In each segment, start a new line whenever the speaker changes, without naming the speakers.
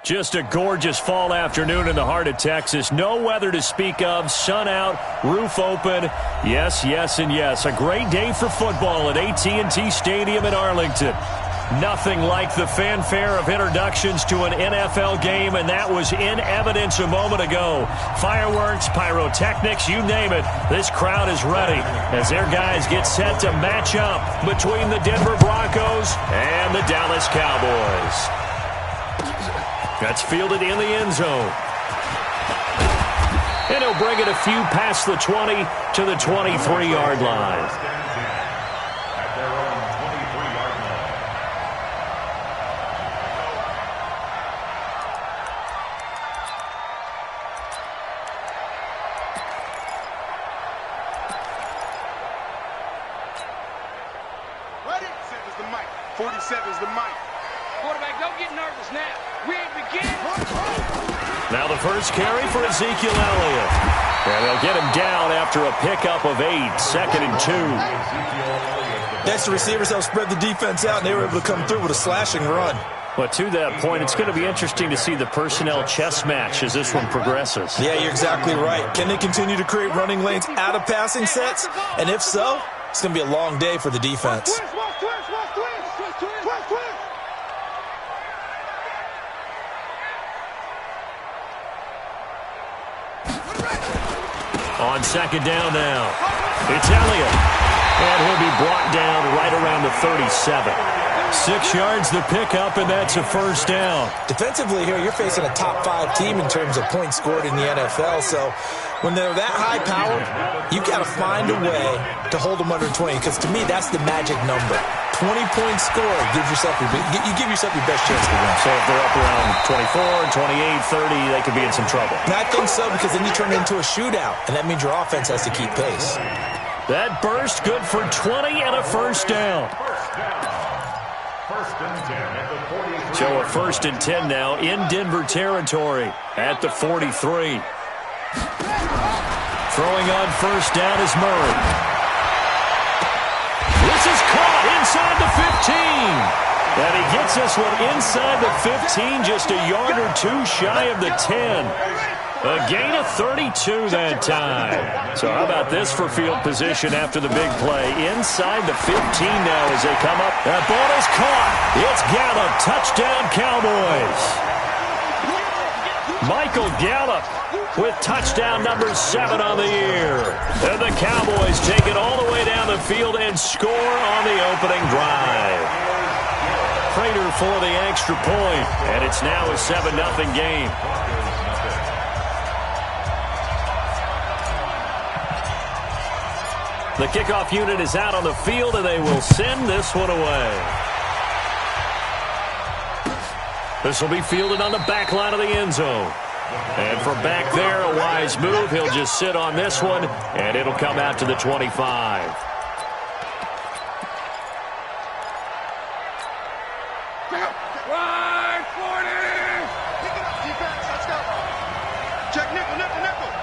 Just a gorgeous fall afternoon in the heart of Texas. No weather to speak of. Sun out, roof open. Yes, yes, and yes. A great day for football at AT&T Stadium in Arlington. Nothing like the fanfare of introductions to an NFL game, and that was in evidence a moment ago. Fireworks, pyrotechnics, you name it. This crowd is ready as their guys get set to match up between the Denver Broncos and the Dallas Cowboys. That's fielded in the end zone. And he'll bring it a few past the 20 to the 23-yard line.
Ready? 7's the mic. 47's the mic. Quarterback, don't get nervous now. We ain't beginning.
Now the first carry for Ezekiel Elliott. And they'll get him down after a pickup of 8, 2nd and 2.
Next, the receivers help spread the defense out, and they were able to come through with a slashing run.
But to that point, it's going to be interesting to see the personnel chess match as this one progresses.
Yeah, you're exactly right. Can they continue to create running lanes out of passing sets? And if so, it's going to be a long day for the defense.
On second down now, it's Elliott. And he'll be brought down right around the 37. 6 yards the pickup, and that's a first down.
Defensively here, you're facing a top-5 team in terms of points scored in the NFL. So when they're that high power, you've got to find a way to hold them under 20. Because to me, that's the magic number. 20 points scored gives yourself you give yourself your best chance to win.
So if they're up around 24, 28, 30, they could be in some trouble.
And I think so, because then you turn it into a shootout, and that means your offense has to keep pace.
That burst good for 20 and a first down. So a 1st and 10 now in Denver territory at the 43. Throwing on first down is Murray. This is caught inside the 15. And he gets this one inside the 15, just a yard or two shy of the 10. A gain of 32 that time. So how about this for field position after the big play? Inside the 15 now as they come up. That ball is caught. It's Gallup. Touchdown, Cowboys. Michael Gallup with touchdown number 7 on the year. And the Cowboys take it all the way down the field and score on the opening drive. Prater for the extra point. And it's now a 7-0 game. The kickoff unit is out on the field, and they will send this one away. This will be fielded on the back line of the end zone. And from back there, a wise move. He'll just sit on this one, and it'll come out to the 25.
Wide 40! Pick it up, defense. Let's go. Check nickel, nickel, nickel.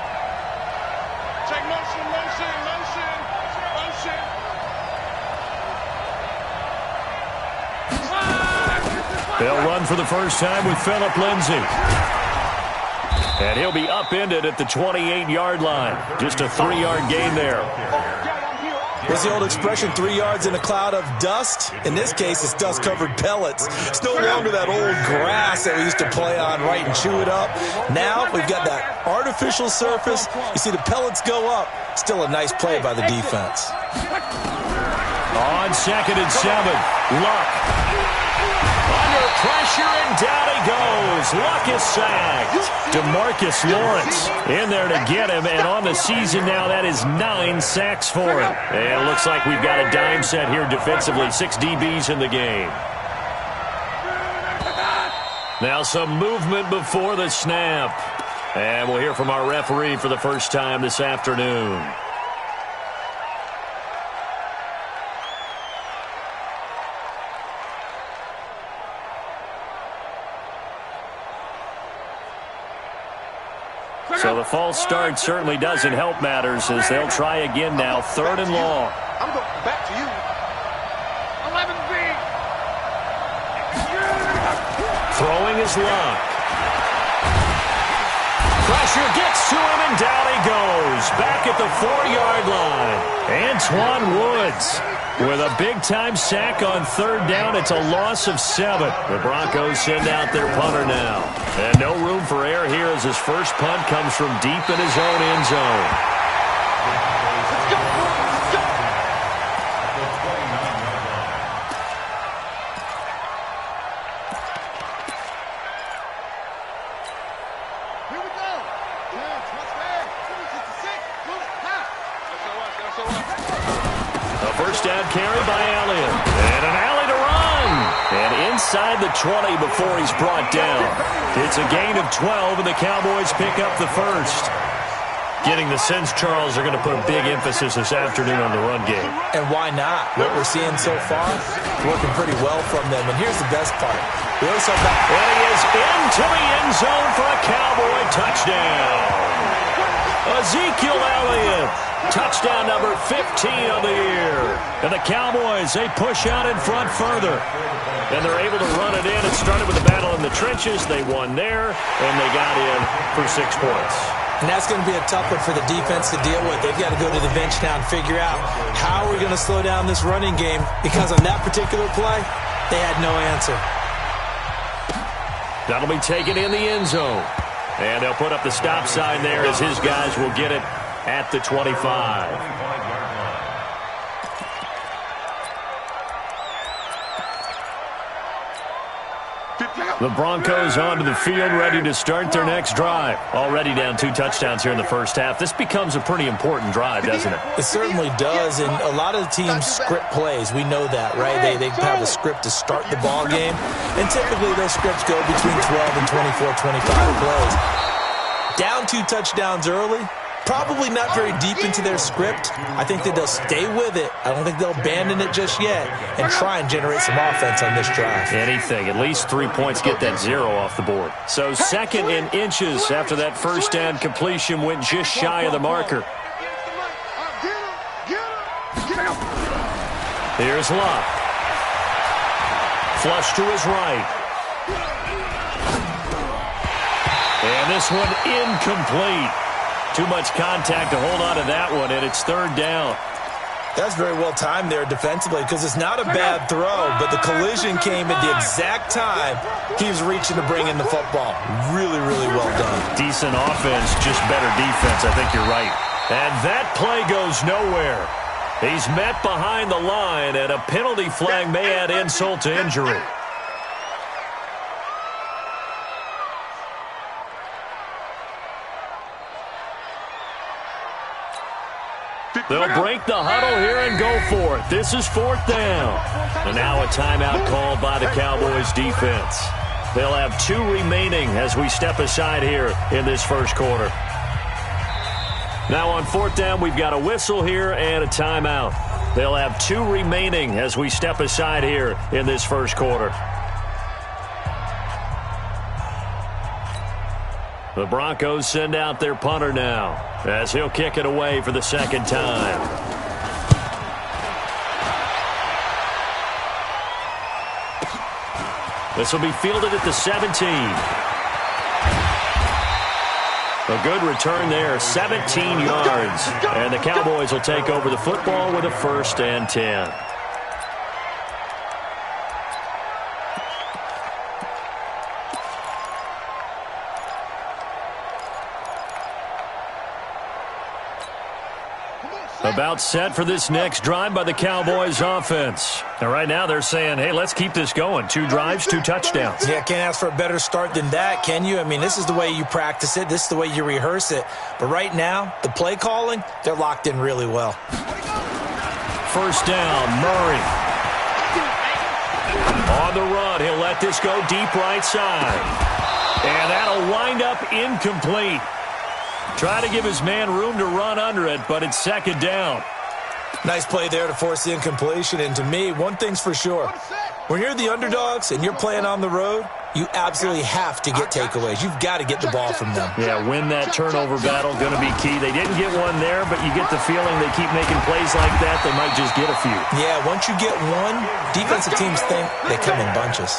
Check motion, motion, motion. Motion.
They'll run for the first time with Phillip Lindsay. And he'll be upended at the 28-yard line. Just a 3-yard gain there.
What's the old expression, 3 yards in a cloud of dust? In this case, it's dust-covered pellets. It's no longer that old grass that we used to play on, right, and chew it up. Now we've got that artificial surface. You see the pellets go up. Still a nice play by the defense.
On 2nd and 7, Luck. Under pressure, and down he goes. Luck is sacked. DeMarcus Lawrence in there to get him, and on the season now, that is 9 sacks for him. And it looks like we've got a dime set here defensively. 6 DBs in the game. Now some movement before the snap. And we'll hear from our referee for the first time this afternoon. So the false start certainly doesn't help matters as they'll try again now. 3rd and long.
I'm going back to you. 11B.
Throwing is Luck. pressure gets to him, and down he goes. Back at the 4-yard line. Antoine Woods with a big-time sack on third down. It's a loss of 7. The Broncos send out their punter now. And no room for error here as his first punt comes from deep in his own end zone. First down carry by Elliott. And an alley to run. And inside the 20 before he's brought down. It's a gain of 12, and the Cowboys pick up the first. Getting the sense, Charles, are going to put a big emphasis this afternoon on the run game.
And why not? What we're seeing so far, working pretty well from them. And here's the best part. We always talk about,
and he is into the end zone for a Cowboy touchdown. Ezekiel Elliott. Touchdown number 15 of the year. And the Cowboys, they push out in front further. And they're able to run it in. It started with a battle in the trenches. They won there, and they got in for 6 points.
And that's going to be a tough one for the defense to deal with. They've got to go to the bench now and figure out how are we going to slow down this running game, because on that particular play, they had no answer.
That'll be taken in the end zone. And they'll put up the stop sign there as his guys will get it at the 25. The Broncos onto the field, ready to start their next drive. Already down 2 touchdowns here in the first half. This becomes a pretty important drive, doesn't it?
It certainly does, and a lot of the teams script plays. We know that, right? They have a script to start the ball game, and typically those scripts go between 12 and 24, 25 plays. Down 2 touchdowns early, probably not very deep into their script. I think that they'll stay with it. I don't think they'll abandon it just yet and try and generate some offense on this drive.
Anything. At least 3 points, get that 0 off the board. So 2nd and inches after that first down completion went just shy of the marker. Here's Luck. Flush to his right. And this one incomplete. Too much contact to hold on to that one, and it's 3rd down.
That's very well timed there defensively, because it's not a bad throw, but the collision came at the exact time he was reaching to bring in the football. Really, really well done.
Decent offense, just better defense. I think you're right. And that play goes nowhere. He's met behind the line, and a penalty flag may add insult to injury. They'll break the huddle here and go for it. This is 4th down. And now a timeout called by the Cowboys defense. They'll have 2 remaining as we step aside here in this first quarter. Now on 4th down, we've got a whistle here and a timeout. They'll have 2 remaining as we step aside here in this first quarter. The Broncos send out their punter now as he'll kick it away for the 2nd time. This will be fielded at the 17. A good return there, 17 yards. And the Cowboys will take over the football with a 1st and 10. About set for this next drive by the Cowboys offense. And right now they're saying, hey, let's keep this going. 2 drives, 2 touchdowns.
Yeah, can't ask for a better start than that, can you? I mean, this is the way you practice it. This is the way you rehearse it. But right now, the play calling, they're locked in really well.
First down, Murray. On the run, he'll let this go deep right side. And that'll wind up incomplete. Try to give his man room to run under it, but it's 2nd down.
Nice play there to force the incompletion. And to me, one thing's for sure. When you're the underdogs and you're playing on the road, you absolutely have to get takeaways. You've got to get the ball from them.
Yeah, win that turnover battle, going to be key. They didn't get one there, but you get the feeling they keep making plays like that, they might just get a few.
Yeah, once you get one, defensive teams think they come in bunches.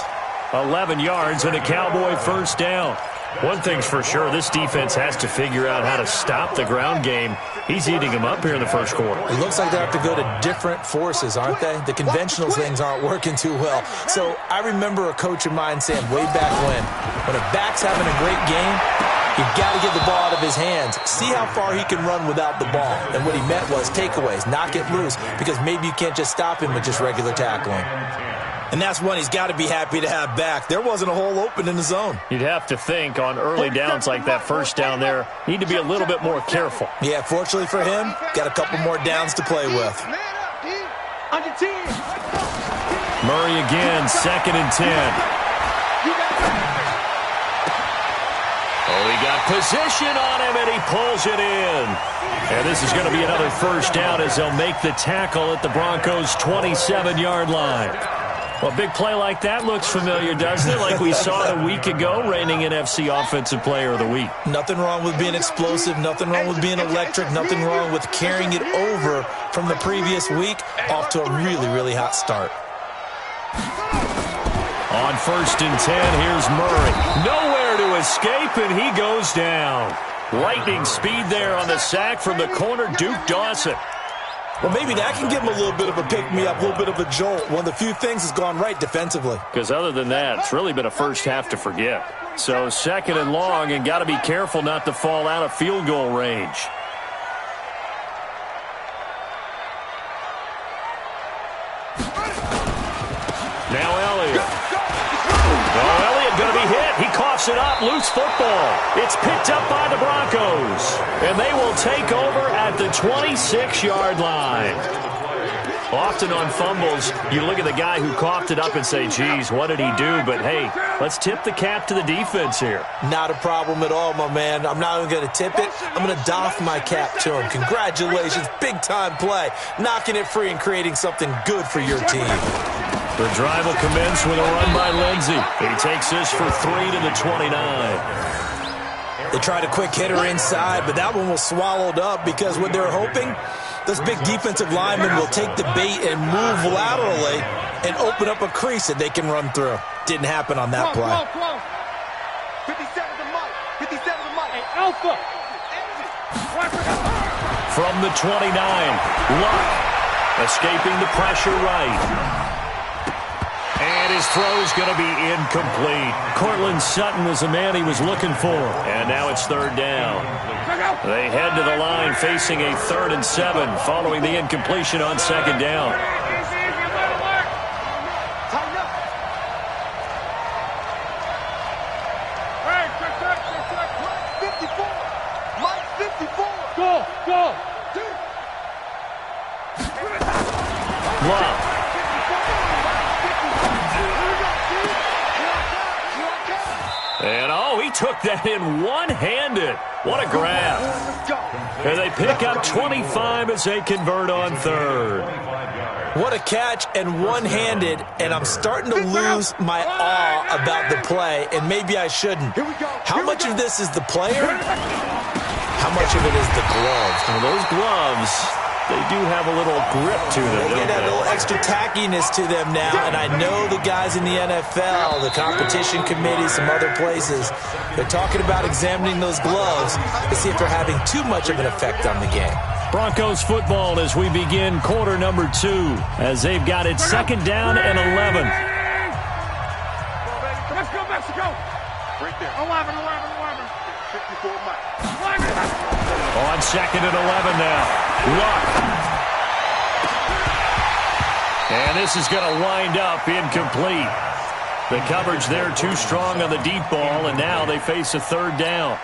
11 yards and a Cowboy first down. One thing's for sure, this defense has to figure out how to stop the ground game. He's eating them up here in the first quarter.
It looks like they have to go to different forces, aren't they? The conventional things aren't working too well. So I remember a coach of mine saying way back when a back's having a great game, you've got to get the ball out of his hands. See how far he can run without the ball. And what he meant was takeaways, knock it loose, because maybe you can't just stop him with just regular tackling. And that's one he's got to be happy to have back. There wasn't a hole open in the zone.
You'd have to think on early downs like that first down there, need to be a little bit more careful.
Yeah, fortunately for him, got a couple more downs to play with.
Murray again, 2nd and 10. Oh, he got position on him, and he pulls it in. And this is going to be another first down as they'll make the tackle at the Broncos' 27-yard line. Well, a big play like that looks familiar, doesn't it? Like we saw a week ago, reigning NFC Offensive Player of the Week.
Nothing wrong with being explosive, nothing wrong with being electric, nothing wrong with carrying it over from the previous week, off to a really, really hot start.
On 1st and 10, here's Murray. Nowhere to escape, and he goes down. Lightning speed there on the sack from the corner, Duke Dawson.
Well, maybe that can give him a little bit of a pick-me-up, a little bit of a jolt. One of the few things has gone right defensively.
Because other than that, it's really been a first half to forget. So 2nd and long, and got to be careful not to fall out of field goal range. Now Elliott. Oh, Elliott going to be hit. He coughs it up. Loose football. It's picked up by the Broncos. And they will take over at the 26-yard line. Often on fumbles, you look at the guy who coughed it up and say, geez, what did he do? But, hey, let's tip the cap to the defense here.
Not a problem at all, my man. I'm not even going to tip it. I'm going to doff my cap to him. Congratulations. Big-time play. Knocking it free and creating something good for your team.
The drive will commence with a run by Lindsey. He takes this for 3 to the 29.
They tried a quick hitter inside, but that one was swallowed up because what they're hoping, this big defensive lineman will take the bait and move laterally and open up a crease that they can run through. Didn't happen on that play.
57 to Mike. 57 to Mike. Hey, Alpha.
From the 29, Luck escaping the pressure right. And his throw's going to be incomplete. Cortland Sutton was the man he was looking for. And now it's 3rd down. They head to the line facing a 3rd and 7 following the incompletion on 2nd down.
Tighten up. Hey, 54. Mike 54. Go.
Luck. And, oh, he took that in one-handed. What a grab. And they pick up 25 as they convert on 3rd.
What a catch and one-handed, and I'm starting to lose my awe about the play, and maybe I shouldn't. How much of this is the player? How much of it is the gloves?
Well, those gloves, they do have a little grip to them,
They get that little extra tackiness to them now, and I know the guys in the NFL, the competition committee, some other places, they're talking about examining those gloves to see if they're having too much of an effect on the game.
Broncos football as we begin quarter number 2, as they've got it 2nd down and 11.
Let's go, Mexico. Right there. 11. 54 Mike.
On 2nd and 11 now. Luck. And this is going to wind up incomplete. The coverage there too strong on the deep ball, and now they face a 3rd down.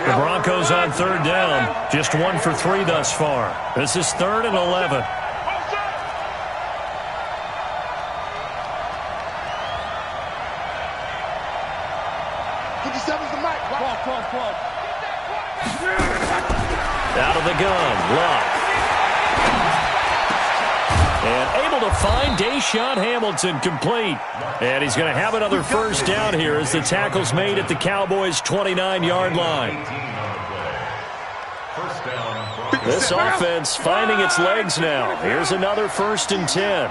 The Broncos on 3rd down, just 1 for 3 thus far. This is 3rd and 11. Out of the gun, Luck. And able to find Deshaun Hamilton complete. And he's going to have another first down here as the tackle's made at the Cowboys' 29-yard line. This offense finding its legs now. Here's another 1st and 10.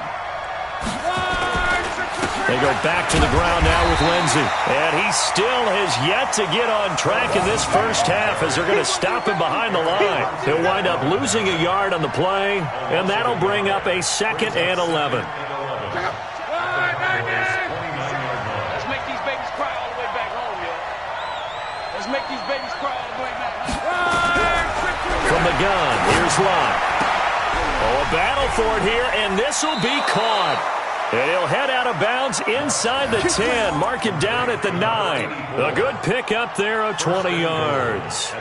They go back to the ground now with Lindsey. And he still has yet to get on track in this first half as they're going to stop him behind the line. He'll wind up losing a yard on the play, and that'll bring up a 2nd and 11.
Let's make these babies cry all the way back home, yo. Let's make these babies cry all the way back home.
From the gun, here's Locke. Oh, a battle for it here, and this will be caught. And he'll head out of bounds inside the 10, mark it down at the 9. A good pickup there of 20 yards.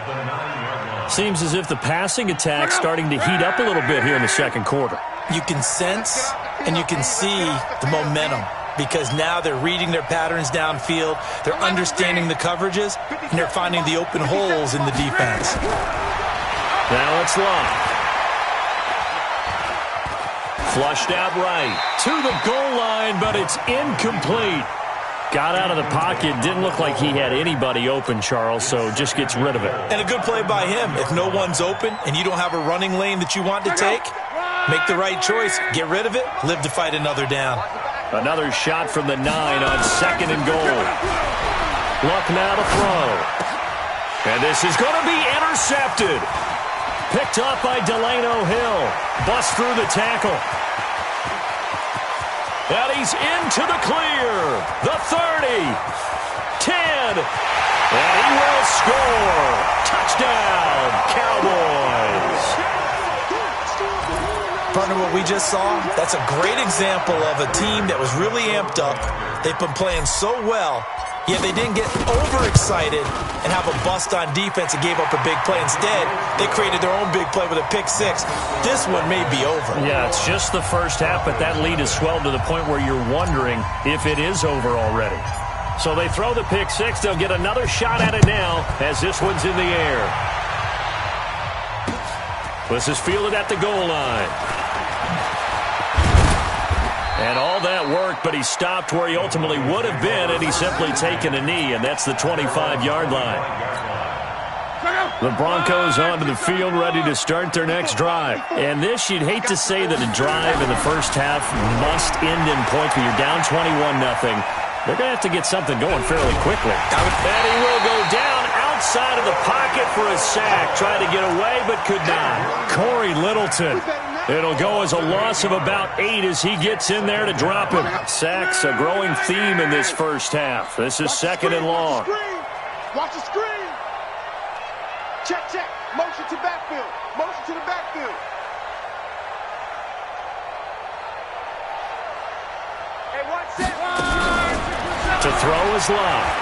Seems as if the passing attack's starting to heat up a little bit here in the second quarter.
You can sense and you can see the momentum because now they're reading their patterns downfield, they're understanding the coverages, and they're finding the open holes in the defense.
Now it's Locke. Flushed out right to the goal line, but it's incomplete. Got out of the pocket. Didn't look like he had anybody open, Charles, so just gets rid of it.
And a good play by him. If no one's open and you don't have a running lane that you want to take, make the right choice. Get rid of it. Live to fight another down.
Another shot from the 9 on 2nd and goal. Luck now to throw. And this is going to be intercepted. Picked up by Delano Hill. Bust through the tackle. And he's into the clear. The 30. 10. And he will score. Touchdown, Cowboys.
Partner, what we just saw, that's a great example of a team that was really amped up. They've been playing so well, yet they didn't get overexcited and have a bust on defense and gave up a big play. Instead, they created their own big play with a pick-6. This one may be over.
Yeah, it's just the first half, but that lead has swelled to the point where you're wondering if it is over already. So they throw the pick-6. They'll get another shot at it now as this one's in the air. This is fielded at the goal line. And all that worked, but he stopped where he ultimately would have been, and he's simply taken a knee, and that's the 25-yard line. The Broncos onto the field, ready to start their next drive. And this, you'd hate to say that a drive in the first half must end in points, but you're down 21-0. They're going to have to get something going fairly quickly. And he will go down outside of the pocket for a sack. Tried to get away, but could not. Corey Littleton. It'll go as a loss of about 8 as he gets in there to drop him. Sacks, a growing theme in this first half. This is 2nd and long.
Watch the screen. Check, check. Motion to backfield. Motion to the backfield. Hey, watch that.
To throw is Locke.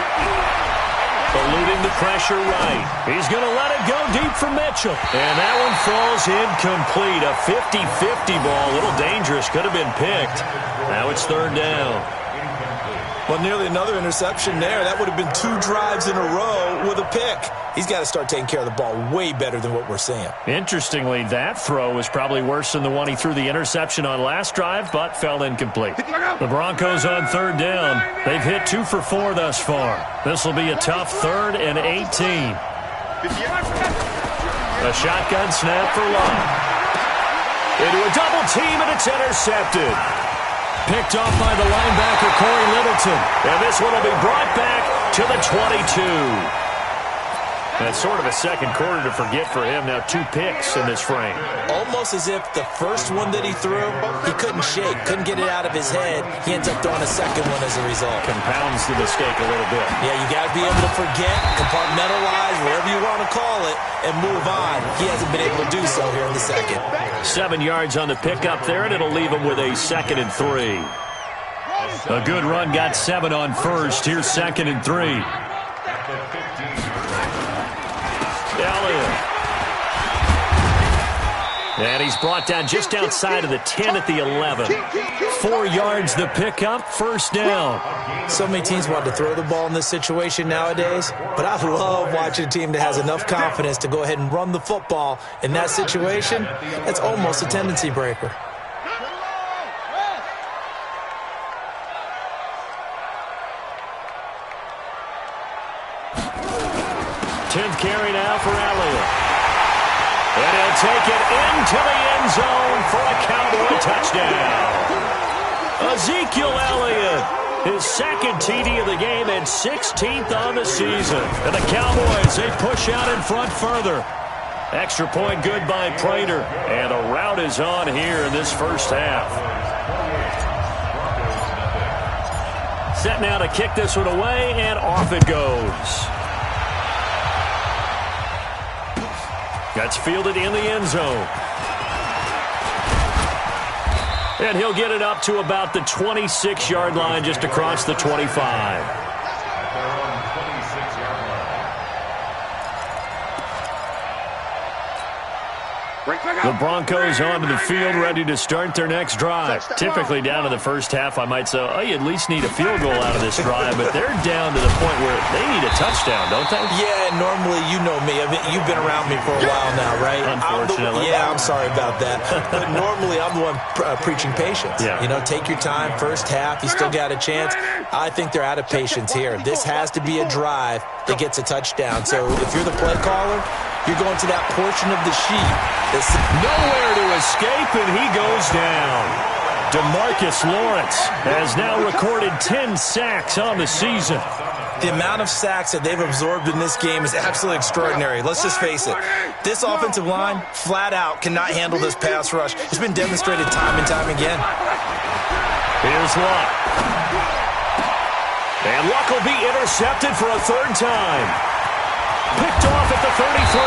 Eluding the pressure right. He's going to let it go deep for Mitchell. And that one falls incomplete. A 50-50 ball. A little dangerous. Could have been picked. Now it's 3rd down.
Well, nearly another interception there. That would have been 2 drives in a row with a pick. He's got to start taking care of the ball way better than what we're seeing.
Interestingly, that throw is probably worse than the one he threw the interception on last drive, but fell incomplete. The Broncos on 3rd down. They've hit 2 for 4 thus far. This will be a tough 3rd and 18. A shotgun snap for Locke. Into a double team, and it's intercepted. Picked off by the linebacker, Corey Littleton. And this one will be brought back to the 22. That's sort of a second quarter to forget for him. Now 2 picks in this frame.
Almost as if the first one that he threw, he couldn't shake, couldn't get it out of his head. He ends up throwing a second one as a result.
Compounds the mistake a little bit.
Yeah, you got to be able to forget, compartmentalize, whatever you want to call it, and move on. He hasn't been able to do so here in the second.
7 yards on the pickup there, and it'll leave him with a 2nd and 3. A good run, got 7 on first. Here's 2nd and 3. Elliott. And he's brought down just outside of the 10 at the 11. 4 yards the pickup, 1st down.
So many teams want to throw the ball in this situation nowadays, but I love watching a team that has enough confidence to go ahead and run the football. In that situation, that's almost a tendency breaker.
Tenth carry now for Elliott. And he'll take it into the end zone for a Cowboy touchdown. Ezekiel Elliott His second TD of the game and 16th on the season. And the Cowboys, they push out in front further. Extra point good by Prater. And a rout is on here in this first half. Set now to kick this one away, and off it goes. That's fielded in the end zone. And he'll get it up to about the 26-yard line, just across the 25. The Broncos onto the field, ready to start their next drive. Typically down to the first half, I might say, oh, you at least need a field goal out of this drive, but they're down to the point where they need a touchdown, don't they?
Yeah, normally, you know me. I mean, you've been around me for a while now, right?
Unfortunately.
I'm sorry about that. But normally, I'm the one preaching patience.
Yeah.
You know, take your time. First half, you still got a chance. I think they're out of patience here. This has to be a drive that gets a touchdown. So if you're the play caller, you're going to that portion of the sheet.
Nowhere to escape, and he goes down. DeMarcus Lawrence has now recorded 10 sacks on the season.
The amount of sacks that they've absorbed in this game is absolutely extraordinary. Let's just face it. This offensive line, flat out, cannot handle this pass rush. It's been demonstrated time and time again.
Here's Luck. And Luck will be intercepted for a third time. Picked off at the 33.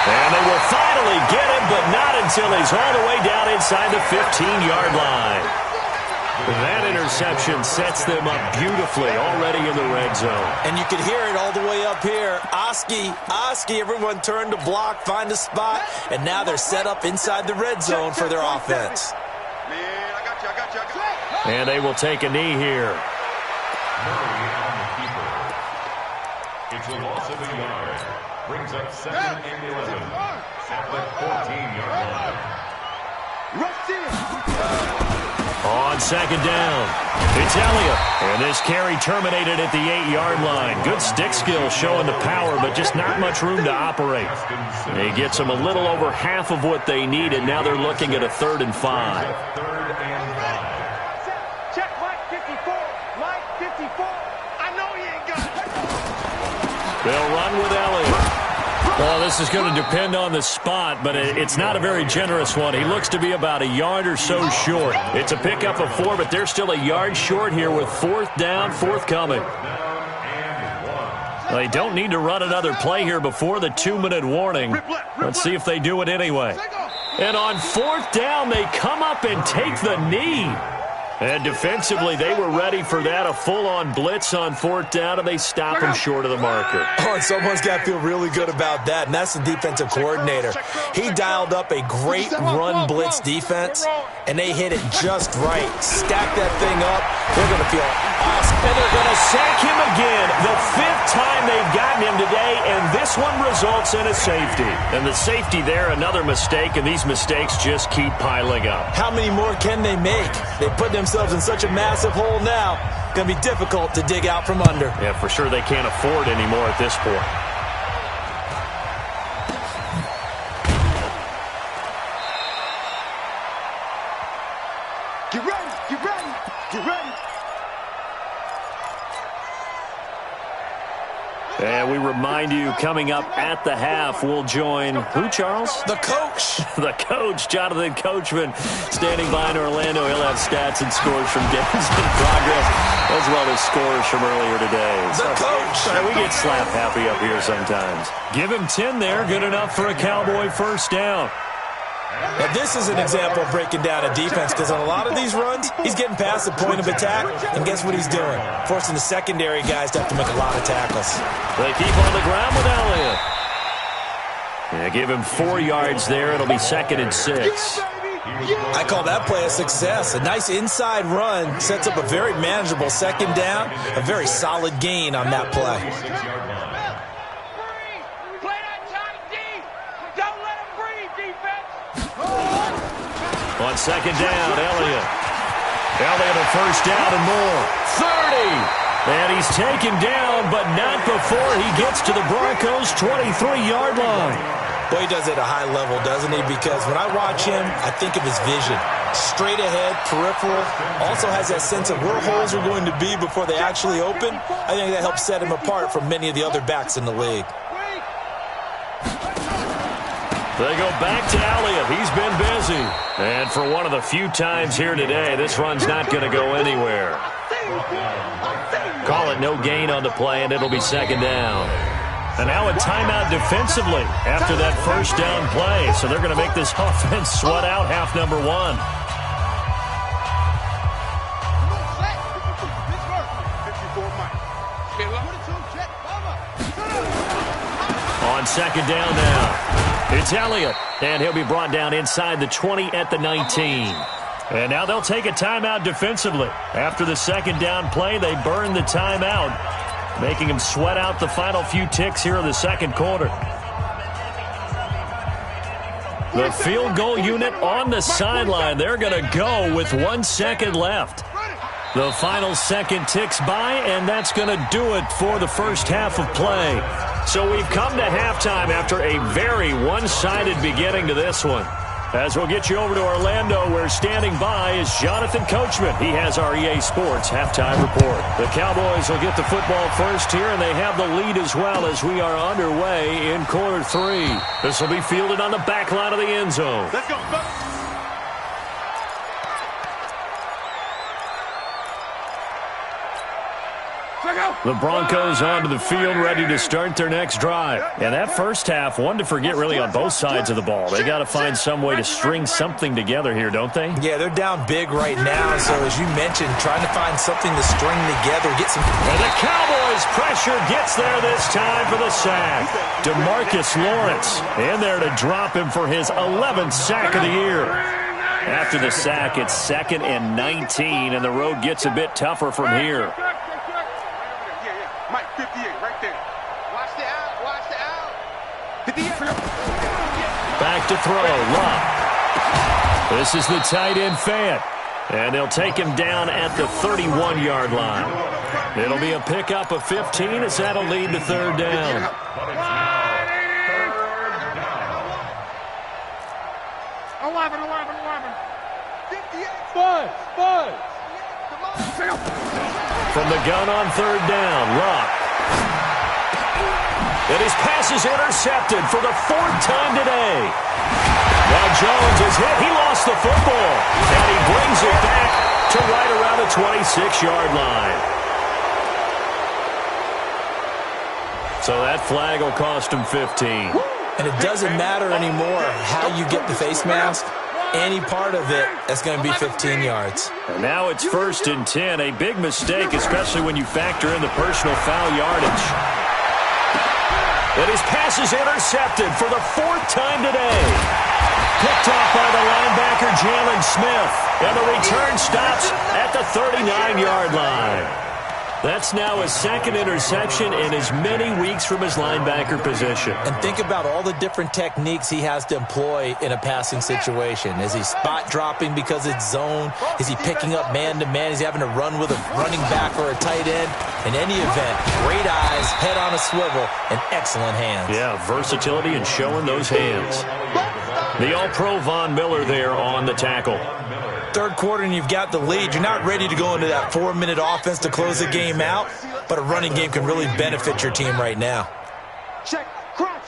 And they will finally get him, but not until he's all the way down inside the 15-yard line. That interception sets them up beautifully already in the red zone.
And you could hear it all the way up here. Oski, everyone turned to block, find a spot, and now they're set up inside the red zone for their offense.
Man, I got you.
And they will take a knee here.
It's a loss of a yard. Brings up 2nd and 11 at the 14-yard line.
On second down, it's Elliott. And this carry terminated at the 8-yard line. Good stick skill showing the power, but just not much room to operate. He gets them a little over half of what they need, and now they're looking at a 3rd and 5.
Check Mike 54. Mike 54. I know he ain't got it.
They'll run with Elliott. Well, this is going to depend on the spot, but it's not a very generous one. He looks to be about a yard or so short. It's a pickup of 4, but they're still a yard short here with 4th down, forthcoming. They don't need to run another play here before the 2-minute warning. Let's see if they do it anyway. And on 4th down, they come up and take the knee. And defensively, they were ready for that, a full-on blitz on 4th down, and they stop him short of the marker.
Oh, and someone's got to feel really good about that, and that's the defensive coordinator. He dialed up a great run blitz defense, and they hit it just right. Stack that thing up. They're going to feel awesome.
And they're going to sack him again, the 5th time they've gotten him today, and this one results in a safety. And the safety there, another mistake, and these mistakes just keep piling up.
How many more can they make? They put themselves in such a massive hole now. Going to be difficult to dig out from under.
Yeah, for sure they can't afford anymore at this point.
Get ready, get ready, get ready.
And we remind you, coming up at the half, we'll join who, Charles?
The coach.
The coach, Jonathan Coachman, standing by in Orlando. He'll have stats and scores from games in progress, as well as scores from earlier today.
The coach.
We get slap happy up here sometimes. Give him 10 there, good enough for a Cowboy first down.
Now, this is an example of breaking down a defense, because on a lot of these runs, he's getting past the point of attack, and guess what he's doing? Forcing the secondary guys to have to make a lot of tackles.
They keep on the ground with Elliott. Yeah, give him 4 yards there. It'll be 2nd and 6.
I call that play a success. A nice inside run sets up a very manageable 2nd down, a very solid gain on that play.
On 2nd down, Elliott. Elliott a first down and more. 30. And he's taken down, but not before he gets to the Broncos' 23-yard line.
Boy, he does it at a high level, doesn't he? Because when I watch him, I think of his vision. Straight ahead, peripheral. Also has that sense of where holes are going to be before they actually open. I think that helps set him apart from many of the other backs in the league.
They go back to Elliott. He's been busy. And for one of the few times here today, this run's not going to go anywhere. Call it no gain on the play, and it'll be second down. And now a timeout defensively after that first down play. So they're going to make this offense sweat out half number one. On second down now, it's Elliott. And he'll be brought down inside the 20 at the 19. And now they'll take a timeout defensively. After the second down play, they burn the timeout, making him sweat out the final few ticks here in the second quarter. The field goal unit on the sideline. They're going to go with 1 second left. The final second ticks by, and that's going to do it for the first half of play. So we've come to halftime after a very one-sided beginning to this one. As we'll get you over to Orlando, where standing by is Jonathan Coachman. He has our EA Sports halftime report. The Cowboys will get the football first here, and they have the lead as well as we are underway in quarter three. This will be fielded on the back line of the end zone.
Let's go.
The Broncos onto the field, ready to start their next drive. And that first half, one to forget really on both sides of the ball. They got to find some way to string something together here, don't they?
Yeah, they're down big right now. So as you mentioned, trying to find something to string together, get some.
And the Cowboys pressure gets there this time for the sack. DeMarcus Lawrence in there to drop him for his 11th sack of the year. After the sack, it's 2nd and 19, and the road gets a bit tougher from here.
Mike, 58, right there. Watch the out, watch the out. 58.
Back to throw, Luck. This is the tight end, Fant. And they'll take him down at the 31-yard line. It'll be a pickup of 15 as that'll lead to third down.
11. 58. Buzz.
From the gun on third down, Luck. And his pass is intercepted for the 4th time today. Now Jones is hit. He lost the football. And he brings it back to right around the 26-yard line. So that flag will cost him 15.
And it doesn't matter anymore how you get the face mask. Any part of it, that's going to be 15 yards.
And now it's 1st and 10. A big mistake, especially when you factor in the personal foul yardage. And his pass is intercepted for the 4th time today. Picked off by the linebacker, Jalen Smith. And the return stops at the 39-yard line. That's now his 2nd interception in as many weeks from his linebacker position.
And think about all the different techniques he has to employ in a passing situation. Is he spot dropping because it's zone? Is he picking up man-to-man? Is he having to run with a running back or a tight end? In any event, great eyes, head on a swivel, and excellent hands.
Yeah, versatility and showing those hands. The All-Pro Von Miller there on the tackle.
Third quarter and you've got the lead. You're not ready to go into that 4-minute offense to close the game out, but a running game can really benefit your team right now.
Check. Crunch.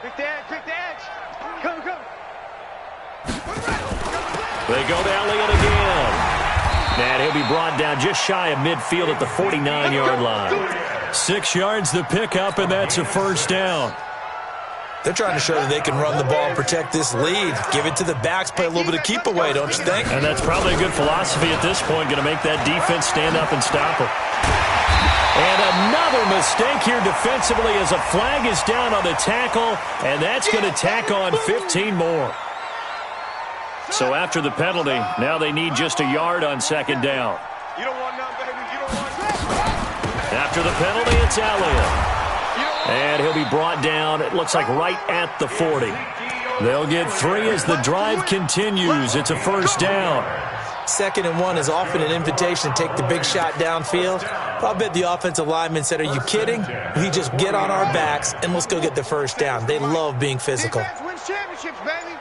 Pick the edge. Come.
They go to Elliott again. And he'll be brought down just shy of midfield at the 49-yard line. 6 yards the pickup, and that's a first down.
They're trying to show that they can run the ball and protect this lead. Give it to the backs, play a little bit of keep away, don't you think?
And that's probably a good philosophy at this point, going to make that defense stand up and stop them. And another mistake here defensively as a flag is down on the tackle, and that's going to tack on 15 more. So after the penalty, now they need just a yard on second down.
You don't want none, baby. You don't want none.
After the penalty, it's Elliott. And he'll be brought down, it looks like right at the 40. They'll get 3 as the drive continues. It's a first down.
2nd and 1 is often an invitation to take the big shot downfield. But I'll bet the offensive lineman said, are you kidding? We just get on our backs and let's go get the first down. They love being physical.
Wins championships, baby.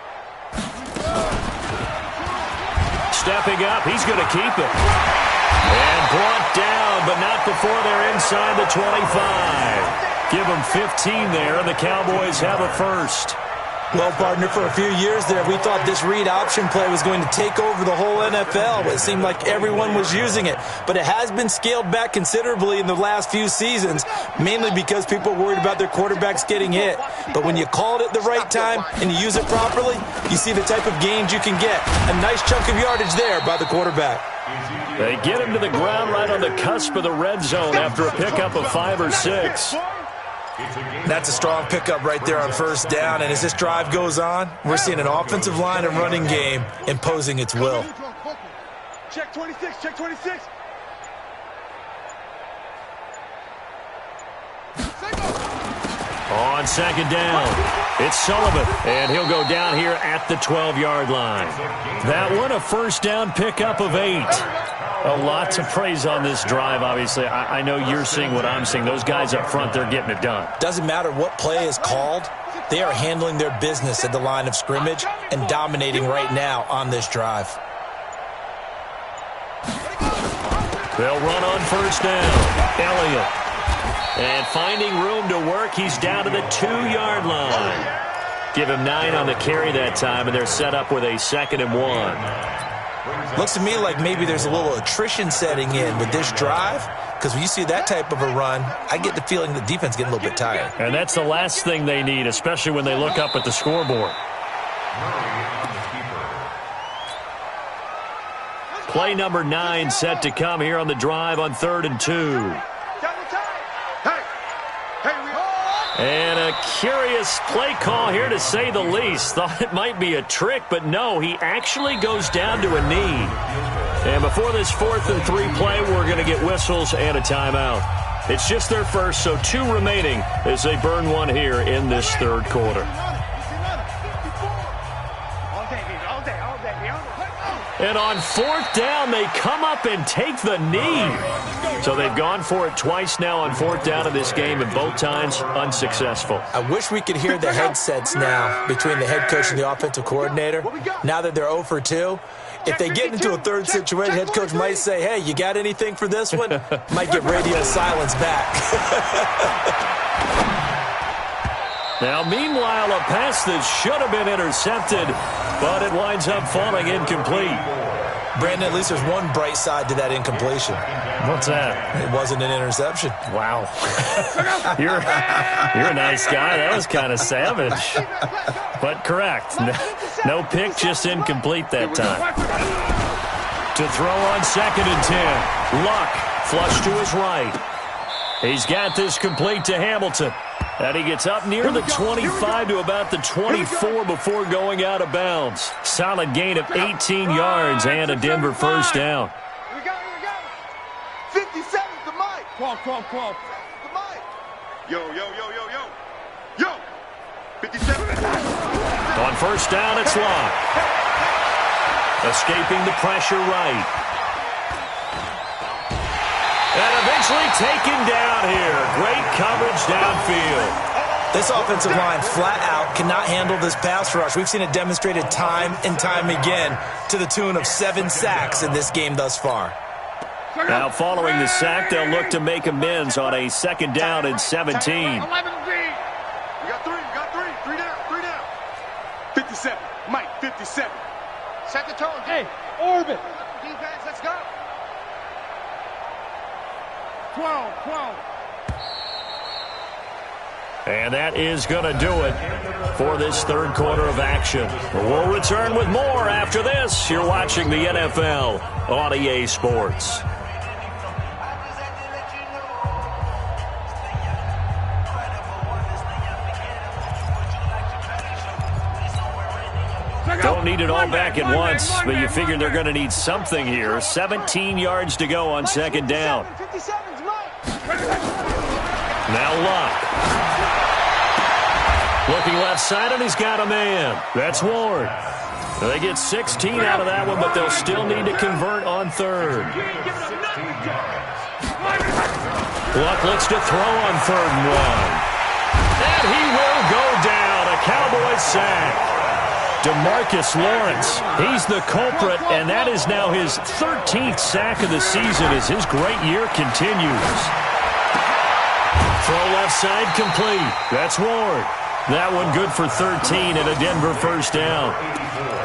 Stepping up, he's going to keep it. And brought down, but not before they're inside the 25. Give them 15 there, and the Cowboys have a first.
Well, partner, for a few years there, we thought this read option play was going to take over the whole NFL. It seemed like everyone was using it. But it has been scaled back considerably in the last few seasons, mainly because people are worried about their quarterbacks getting hit. But when you call it at the right time and you use it properly, you see the type of gains you can get. A nice chunk of yardage there by the quarterback.
They get him to the ground right on the cusp of the red zone after a pickup of 5 or 6.
That's a strong pickup right there on first down, and as this drive goes on, we're seeing an offensive line and running game imposing its will.
Check 26, check 26.
On 2nd down, it's Sullivan, and he'll go down here at the 12-yard line. That one, a first down pickup of 8. A lot to praise on this drive, obviously. I know you're seeing what I'm seeing. Those guys up front, they're getting it done.
Doesn't matter what play is called. They are handling their business at the line of scrimmage and dominating right now on this drive.
They'll run on first down. Elliott. And finding room to work, he's down to the 2-yard line. Give him 9 on the carry that time, and they're set up with a 2nd and 1.
Looks to me like maybe there's a little attrition setting in with this drive, because when you see that type of a run, I get the feeling the defense getting a little bit tired.
And that's the last thing they need, especially when they look up at the scoreboard. Play number 9 set to come here on the drive on 3rd and 2. And a curious play call here, to say the least. Thought it might be a trick, but no, he actually goes down to a knee. And before this 4th and 3 play, we're going to get whistles and a timeout. It's just their first, so 2 remaining as they burn one here in this 3rd quarter. And on 4th down, they come up and take the knee. So they've gone for it twice now on 4th down in this game, and both times unsuccessful.
I wish we could hear the headsets now between the head coach and the offensive coordinator. Now that they're 0 for 2, if they get into a 3rd situation, head coach might say, hey, you got anything for this one? Might get radio silence back.
Now, meanwhile, a pass that should have been intercepted, but it winds up falling incomplete.
Brandon, at least there's one bright side to that incompletion.
What's that?
It wasn't an interception.
Wow. You're a nice guy. That was kind of savage. But correct. No pick, just incomplete that time. To throw on 2nd and 10. Luck flush to his right. He's got this complete to Hamilton. And he gets up near the 25 to about the 24 before going out of bounds. Solid gain of 18 yards and a Denver first down.
Here we go, here we go. 57 the mic. Call. The mic. Yo. 57.
On first down, it's Locke. Escaping the pressure right. And eventually taken down here. Great coverage downfield.
This offensive line flat out cannot handle this pass rush. We've seen it demonstrated time and time again to the tune of 7 sacks in this game thus far.
Now following the sack, they'll look to make amends on a 2nd down and 17.
11 We got 3 down. 57. Mike, 57. Set the tone.
Hey, orbit.
Defense, let's go.
12.
And that is going to do it for this 3rd quarter of action. We'll return with more after this. You're watching the NFL on EA Sports. Don't need it all back at once, but you figure they're going to need something here. 17 yards to go on 2nd down.
57's Mike.
Now Luck. Looking left side, and he's got a man. That's Ward. They get 16 out of that one, but they'll still need to convert on third. Luck looks to throw on 3rd and 1. And he will go down. A Cowboys sack. DeMarcus Lawrence, he's the culprit, and that is now his 13th sack of the season as his great year continues. Throw left side complete. That's Ward. That one good for 13 and a Denver first down.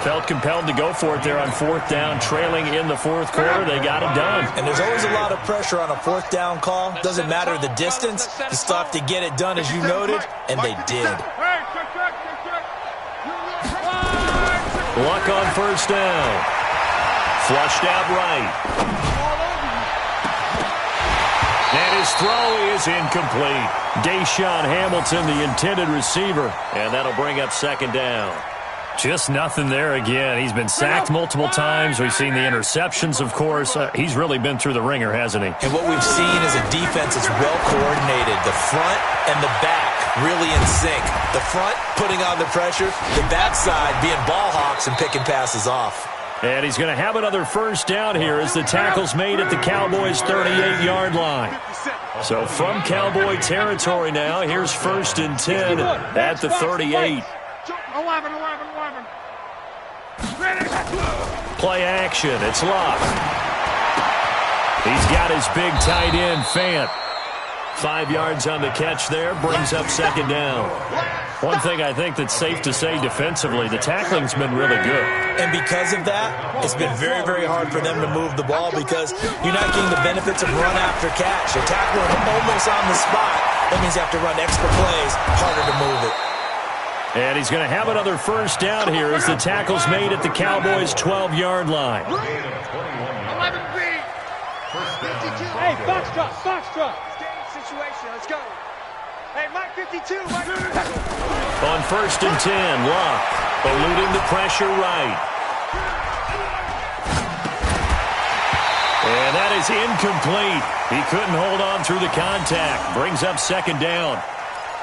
Felt compelled to go for it there on 4th down, trailing in the 4th quarter. They got it done.
And there's always a lot of pressure on a 4th down call. Doesn't matter the distance. You still have to get it done, as you noted, and they did.
Luck on first down. Flushed out right. And his throw is incomplete. Deshaun Hamilton, the intended receiver. And that'll bring up 2nd down. Just nothing there again. He's been sacked multiple times. We've seen the interceptions, of course. He's really been through the ringer, hasn't he?
And what we've seen is a defense that's well coordinated. The front and the back really in sync. The front putting on the pressure. The backside being ball hawks and picking passes off.
And he's going to have another first down here as the tackle's made at the Cowboys' 38-yard line. So from Cowboy territory now, here's 1st and 10 at the 38.
11.
Play action. It's Luck. He's got his big tight end, Fant. 5 yards on the catch there. Brings up 2nd down. One thing I think that's safe to say defensively, the tackling's been really good.
And because of that, it's been very, very hard for them to move the ball because you're not getting the benefits of run after catch. You're tackling almost on the spot. That means you have to run extra plays, harder to move it.
And he's going to have another first down here as the tackle's made at the Cowboys' 12-yard line.
11B.
Hey, box truck. Situation, let's go. Hey, Mike 52, Mike.
On 1st and 10, Luck eluding the pressure right. And that is incomplete. He couldn't hold on through the contact. Brings up 2nd down.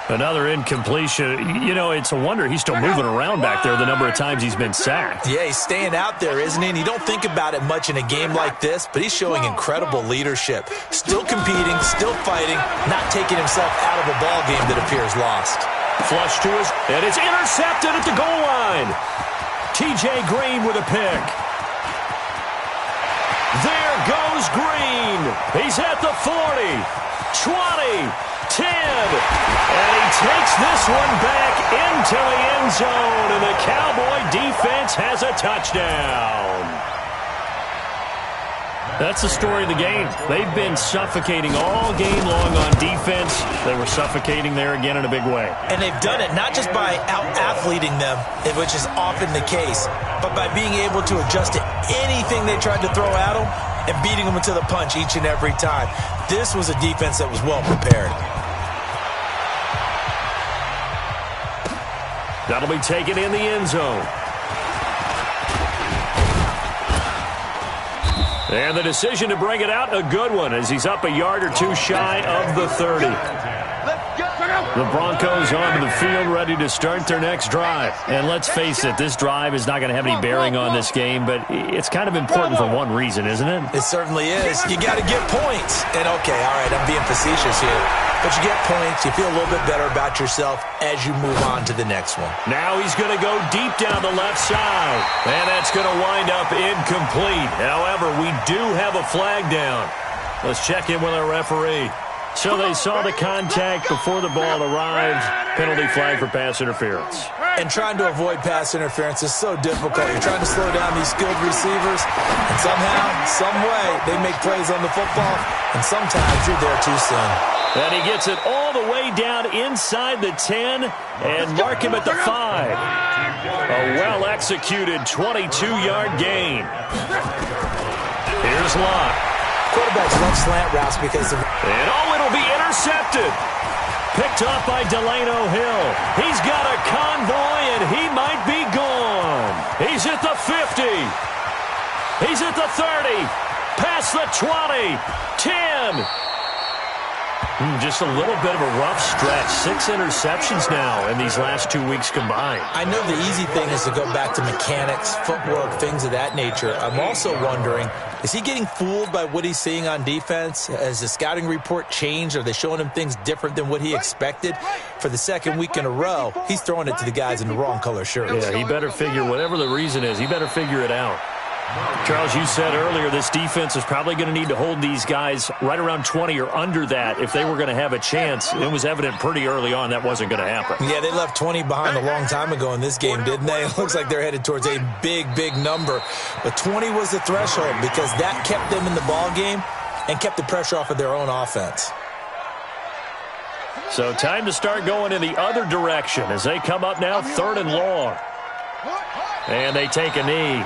Another incompletion. You know, it's a wonder he's still moving around back there the number of times he's been sacked.
Yeah, he's staying out there, isn't he? And you don't think about it much in a game like this, but he's showing incredible leadership. Still competing, still fighting, not taking himself out of a ball game that appears lost.
Flush to us, and it's intercepted at the goal line. T.J. Green with a pick. There goes Green. He's at the 40, 20, 10, and he takes this one back into the end zone, and the Cowboy defense has a touchdown. That's the story of the game. They've been suffocating all game long on defense. They were suffocating there again in a big way.
And they've done it not just by out-athleting them, which is often the case, but by being able to adjust to anything they tried to throw at them and beating them into the punch each and every time. This was a defense that was well prepared.
That'll be taken in the end zone. And the decision to bring it out, a good one, as he's up a yard or two shy of the 30. The Broncos onto the field, ready to start their next drive. And let's face it, this drive is not going to have any bearing on this game, but it's kind of important for one reason, isn't it?
It certainly is. You got to get points. And, okay, all right, I'm being facetious here. But you get points, you feel a little bit better about yourself as you move on to the next one.
Now he's going to go deep down the left side. And that's going to wind up incomplete. However, we do have a flag down. Let's check in with our referee. So they saw the contact before the ball arrived. Penalty flag for pass interference.
And trying to avoid pass interference is so difficult. You're trying to slow down these skilled receivers, and somehow, some way, they make plays on the football, and sometimes you're there too soon.
And he gets it all the way down inside the 10 and mark him at the 5. A well-executed 22-yard gain. Here's Locke.
Quarterbacks love slant routes because of...
And it'll be intercepted. Picked up by Delano Hill. He's got a convoy, and he might be gone. He's at the 50. He's at the 30. Past the 20. 10. Just a little bit of a rough stretch. 6 interceptions now in these last 2 weeks combined.
I know the easy thing is to go back to mechanics, footwork, things of that nature. I'm also wondering, is he getting fooled by what he's seeing on defense? Has the scouting report changed? Are they showing him things different than what he expected? For the second week in a row, he's throwing it to the guys in the wrong color shirts.
Yeah, he better figure, whatever the reason is, he better figure it out. Charles, you said earlier this defense is probably going to need to hold these guys right around 20 or under that if they were going to have a chance. It was evident pretty early on that wasn't going to happen.
Yeah, they left 20 behind a long time ago in this game, didn't they? It looks like they're headed towards a big, big number. But 20 was the threshold because that kept them in the ball game and kept the pressure off of their own offense.
So time to start going in the other direction as they come up now 3rd and long. And they take a knee.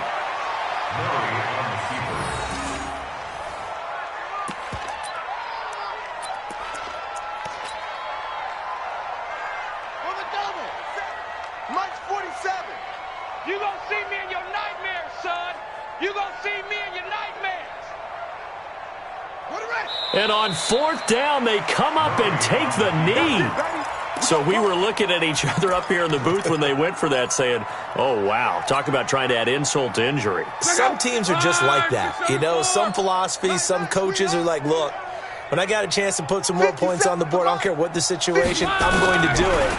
Mike's 47.
You gonna see me in your nightmares, son. You gonna see me in your nightmares.
And on 4th down, they come up and take the knee. So we were looking at each other up here in the booth when they went for that saying, oh, wow, talk about trying to add insult to injury.
Some teams are just like that. You know, some philosophies, some coaches are like, look, when I got a chance to put some more points on the board, I don't care what the situation, I'm going to do it.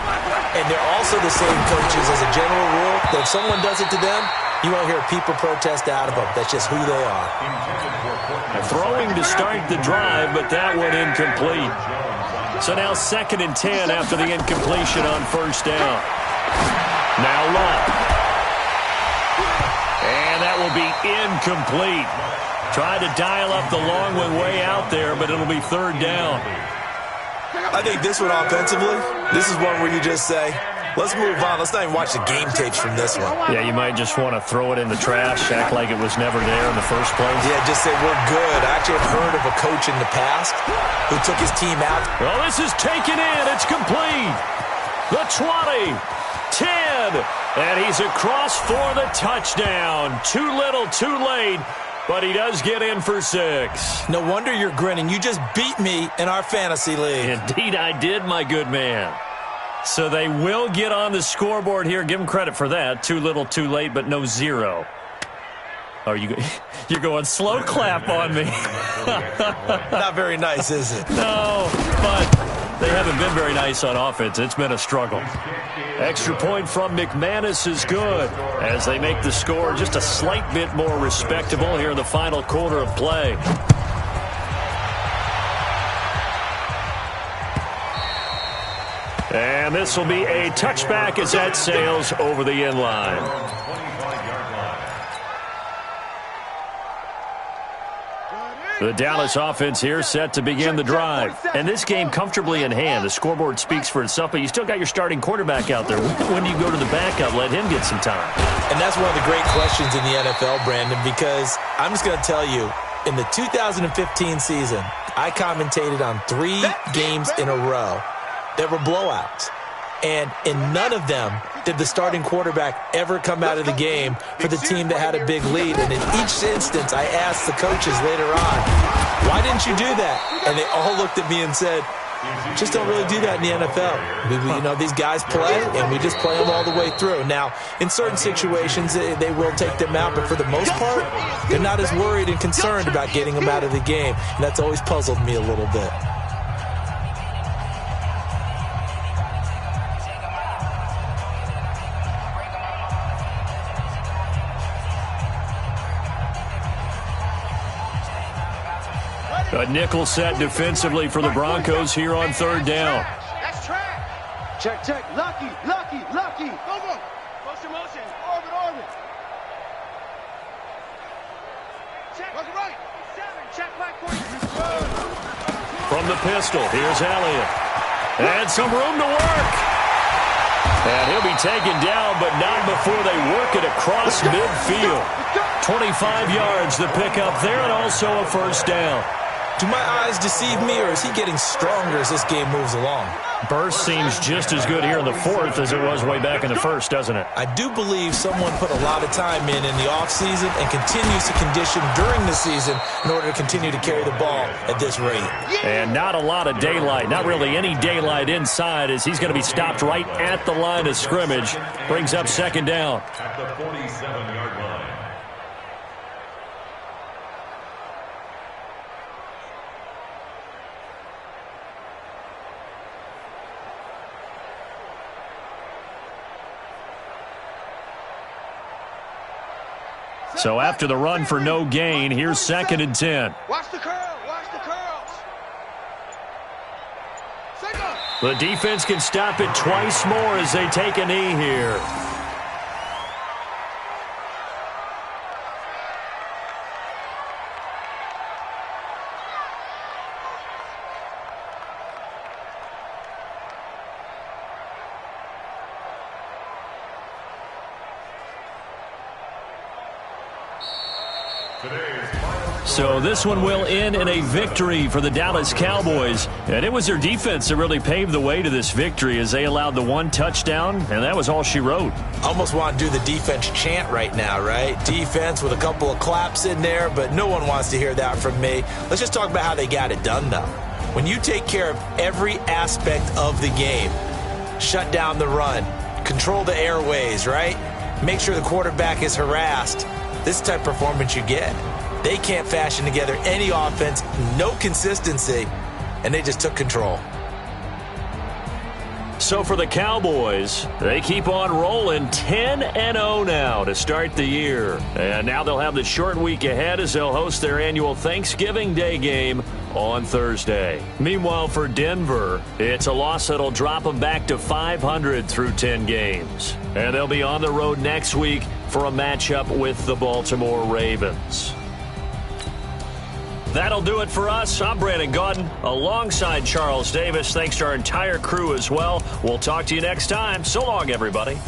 And they're also the same coaches as a general rule that if someone does it to them, you won't hear people protest out of them. That's just who they are.
Throwing to start the drive, but that one incomplete. So now 2nd and 10 after the incompletion on 1st down. Now Love. And that will be incomplete. Tried to dial up the long one way out there, but it'll be 3rd down.
I think this one offensively, this is one where you just say, let's move on. Let's not even watch the game tapes from this one.
Yeah, you might just want to throw it in the trash, act like it was never there in the first place.
Yeah, just say we're good. I actually have heard of a coach in the past who took his team out.
Well, this is taken in. It's complete. The 20, 10, and he's across for the touchdown. Too little, too late, but he does get in for 6.
No wonder you're grinning. You just beat me in our fantasy league.
Indeed I did, my good man. So they will get on the scoreboard here. Give them credit for that. Too little, too late, but no 0. Oh, you're going slow clap on me.
Not very nice, is it?
No, but they haven't been very nice on offense. It's been a struggle. Extra point from McManus is good as they make the score just a slight bit more respectable here in the final quarter of play. And this will be a touchback as that sails over the end line. The Dallas offense here set to begin the drive. And this game comfortably in hand. The scoreboard speaks for itself, but you still got your starting quarterback out there. When do you go to the backup? Let him get some time.
And that's one of the great questions in the NFL, Brandon, because I'm just going to tell you, in the 2015 season, I commentated on 3 games in a row that were blowouts. And in none of them did the starting quarterback ever come out of the game for the team that had a big lead. And in each instance, I asked the coaches later on, why didn't you do that? And they all looked at me and said, just don't really do that in the NFL. You know, these guys play, and we just play them all the way through. Now, in certain situations, they will take them out, but for the most part, they're not as worried and concerned about getting them out of the game. And that's always puzzled me a little bit.
A nickel set defensively for the Broncos here on 3rd down.
That's track.
Check, check. Lucky, lucky, lucky.
Go, go.
Motion, motion.
Orbit, orbit.
Check.
Look right.
7. Check back 40.
From the pistol, here's Elliott. And some room to work. And he'll be taken down, but not before they work it across midfield. 25 yards the pickup there, and also a 1st down.
Do my eyes deceive me, or is he getting stronger as this game moves along?
Burst seems just as good here in the fourth as it was way back in the first, doesn't it?
I do believe someone put a lot of time in the offseason and continues to condition during the season in order to continue to carry the ball at this rate.
And not a lot of daylight, not really any daylight inside, as he's going to be stopped right at the line of scrimmage. Brings up second down.
At the 47-yard line.
So after the run for no gain, here's 2nd and 10.
Watch the curl. Watch the curls.
The defense can stop it twice more as they take a knee here. So this one will end in a victory for the Dallas Cowboys. And it was their defense that really paved the way to this victory as they allowed the 1 touchdown, and that was all she wrote.
Almost want to do the defense chant right now, right? Defense with a couple of claps in there, but no one wants to hear that from me. Let's just talk about how they got it done, though. When you take care of every aspect of the game, shut down the run, control the airways, right? Make sure the quarterback is harassed. This is the type of performance you get. They can't fashion together any offense, no consistency, and they just took control.
So for the Cowboys, they keep on rolling 10-0 now to start the year. And now they'll have the short week ahead as they'll host their annual Thanksgiving Day game on Thursday. Meanwhile, for Denver, it's a loss that'll drop them back to 500 through 10 games. And they'll be on the road next week for a matchup with the Baltimore Ravens. That'll do it for us. I'm Brandon Gaudin alongside Charles Davis. Thanks to our entire crew as well. We'll talk to you next time. So long, everybody.